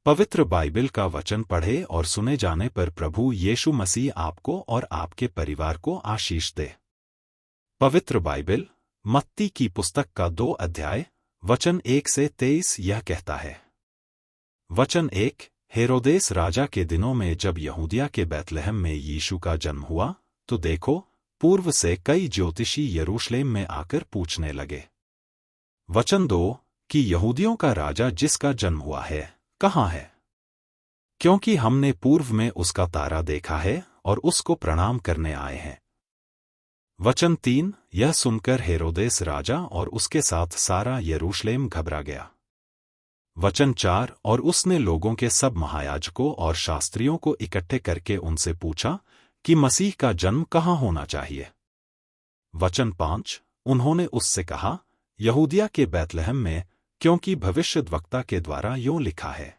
पवित्र बाइबल का वचन पढ़े और सुने जाने पर प्रभु यीशु मसीह आपको और आपके परिवार को आशीष दे। पवित्र बाइबल मत्ती की पुस्तक का 2 अध्याय वचन 1 से 23 यह कहता है। वचन 1। हेरोदेस राजा के दिनों में जब यहूदिया के बैतलहम में यीशु का जन्म हुआ, तो देखो, पूर्व से कई ज्योतिषी यरूशलेम में आकर पूछने लगे। वचन 2 कि यहूदियों का राजा जिसका जन्म हुआ है कहाँ है? क्योंकि हमने पूर्व में उसका तारा देखा है और उसको प्रणाम करने आए हैं। वचन 3 यह सुनकर हेरोदेस राजा और उसके साथ सारा यरूशलेम घबरा गया। वचन 4 और उसने लोगों के सब महायाजकों और शास्त्रियों को इकट्ठे करके उनसे पूछा कि मसीह का जन्म कहाँ होना चाहिए। वचन 5 उन्होंने उससे कहा, यहूदिया के बैतलहम में, क्योंकि भविष्यद्वक्ता के द्वारा यों लिखा है।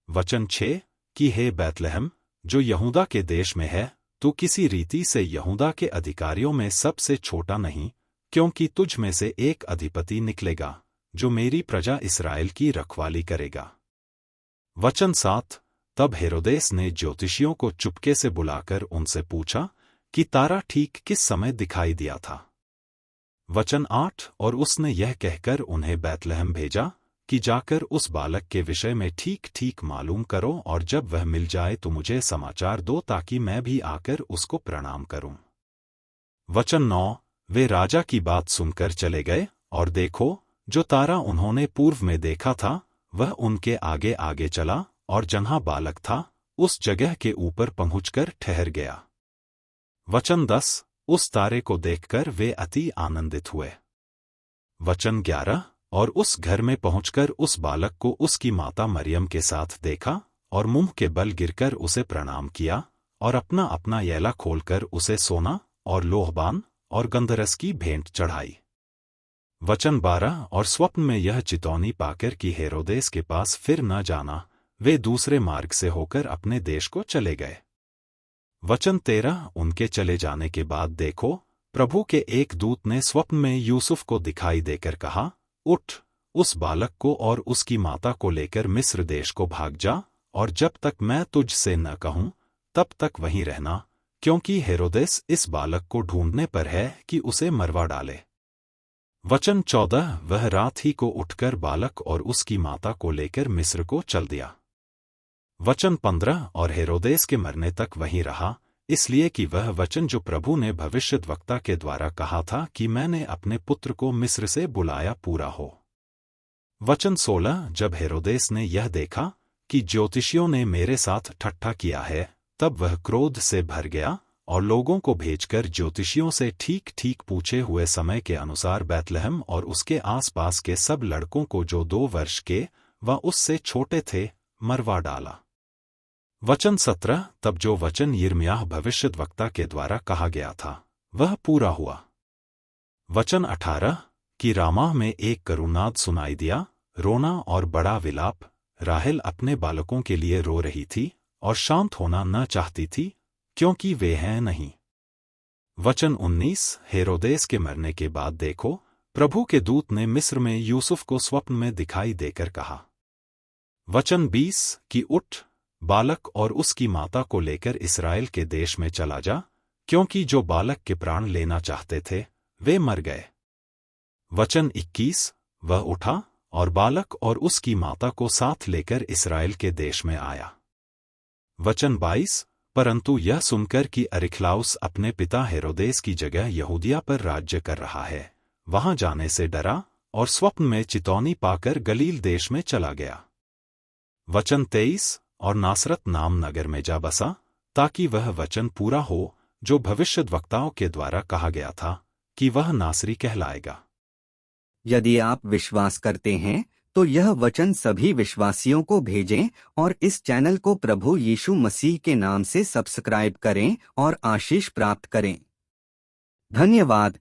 वचन 6 कि हे बैतलहम, जो यहूदा के देश में है, तू किसी रीति से यहूदा के अधिकारियों में सबसे छोटा नहीं, क्योंकि तुझ में से एक अधिपति निकलेगा जो मेरी प्रजा इस्राएल की रखवाली करेगा। वचन 7 तब हेरोदेस ने ज्योतिषियों को चुपके से बुलाकर उनसे पूछा कि तारा ठीक किस समय दिखाई दिया था। वचन 8 और उसने यह कहकर उन्हें बैतलहम भेजा कि जाकर उस बालक के विषय में ठीक ठीक मालूम करो, और जब वह मिल जाए तो मुझे समाचार दो ताकि मैं भी आकर उसको प्रणाम करूं। वचन 9 वे राजा की बात सुनकर चले गए, और देखो, जो तारा उन्होंने पूर्व में देखा था वह उनके आगे आगे चला, और जहाँ बालक था उस जगह के ऊपर पहुंचकर ठहर गया। वचन 10 उस तारे को देखकर वे अति आनंदित हुए। वचन 11 और उस घर में पहुंचकर उस बालक को उसकी माता मरियम के साथ देखा, और मुंह के बल गिरकर उसे प्रणाम किया, और अपना अपना येला खोलकर उसे सोना और लोहबान और गंधरस की भेंट चढ़ाई। वचन 12 और स्वप्न में यह चितौनी पाकर कि हेरोदेस के पास फिर न जाना, वे दूसरे मार्ग से होकर अपने देश को चले गए। वचन 13 उनके चले जाने के बाद देखो, प्रभु के एक दूत ने स्वप्न में यूसुफ को दिखाई देकर कहा, उठ, उस बालक को और उसकी माता को लेकर मिस्र देश को भाग जा, और जब तक मैं तुझ से न कहूं तब तक वहीं रहना, क्योंकि हेरोदेस इस बालक को ढूंढने पर है कि उसे मरवा डाले। वचन 14 वह रात ही को उठकर बालक और उसकी माता को लेकर मिस्र को चल दिया। वचन 15 और हेरोदेस के मरने तक वहीं रहा, इसलिए कि वह वचन जो प्रभु ने भविष्यद्वक्ता के द्वारा कहा था कि मैंने अपने पुत्र को मिस्र से बुलाया पूरा हो। वचन 16 जब हेरोदेस ने यह देखा कि ज्योतिषियों ने मेरे साथ ठट्ठा किया है, तब वह क्रोध से भर गया, और लोगों को भेजकर ज्योतिषियों से ठीक ठीक पूछे हुए समय के अनुसार बैतलहम और उसके आसपास के सब लड़कों को जो 2 वर्ष के व उससे छोटे थे मरवा डाला। वचन 17 तब जो वचन यिर्मयाह भविष्यद्वक्ता के द्वारा कहा गया था वह पूरा हुआ। वचन 18 कि रामाह में एक करुनाद सुनाई दिया, रोना और बड़ा विलाप, राहेल अपने बालकों के लिए रो रही थी और शांत होना न चाहती थी, क्योंकि वे हैं नहीं। वचन 19 हेरोदेस के मरने के बाद देखो, प्रभु के दूत ने मिस्र में यूसुफ को स्वप्न में दिखाई देकर कहा। वचन 20 कि उठ, बालक और उसकी माता को लेकर इस्राएल के देश में चला जा, क्योंकि जो बालक के प्राण लेना चाहते थे वे मर गए। वचन 21 वह उठा और बालक और उसकी माता को साथ लेकर इस्राएल के देश में आया। वचन 22 परंतु यह सुनकर कि अरिखलाउस अपने पिता हेरोदेस की जगह यहूदिया पर राज्य कर रहा है, वहां जाने से डरा और स्वप्न में चितौनी पाकर गलील देश में चला गया। वचन 23 और नासरत नाम नगर में जा बसा, ताकि वह वचन पूरा हो जो भविष्यद्वक्ताओं के द्वारा कहा गया था कि वह नासरी कहलाएगा। यदि आप विश्वास करते हैं तो यह वचन सभी विश्वासियों को भेजें, और इस चैनल को प्रभु यीशु मसीह के नाम से सब्सक्राइब करें और आशीष प्राप्त करें। धन्यवाद।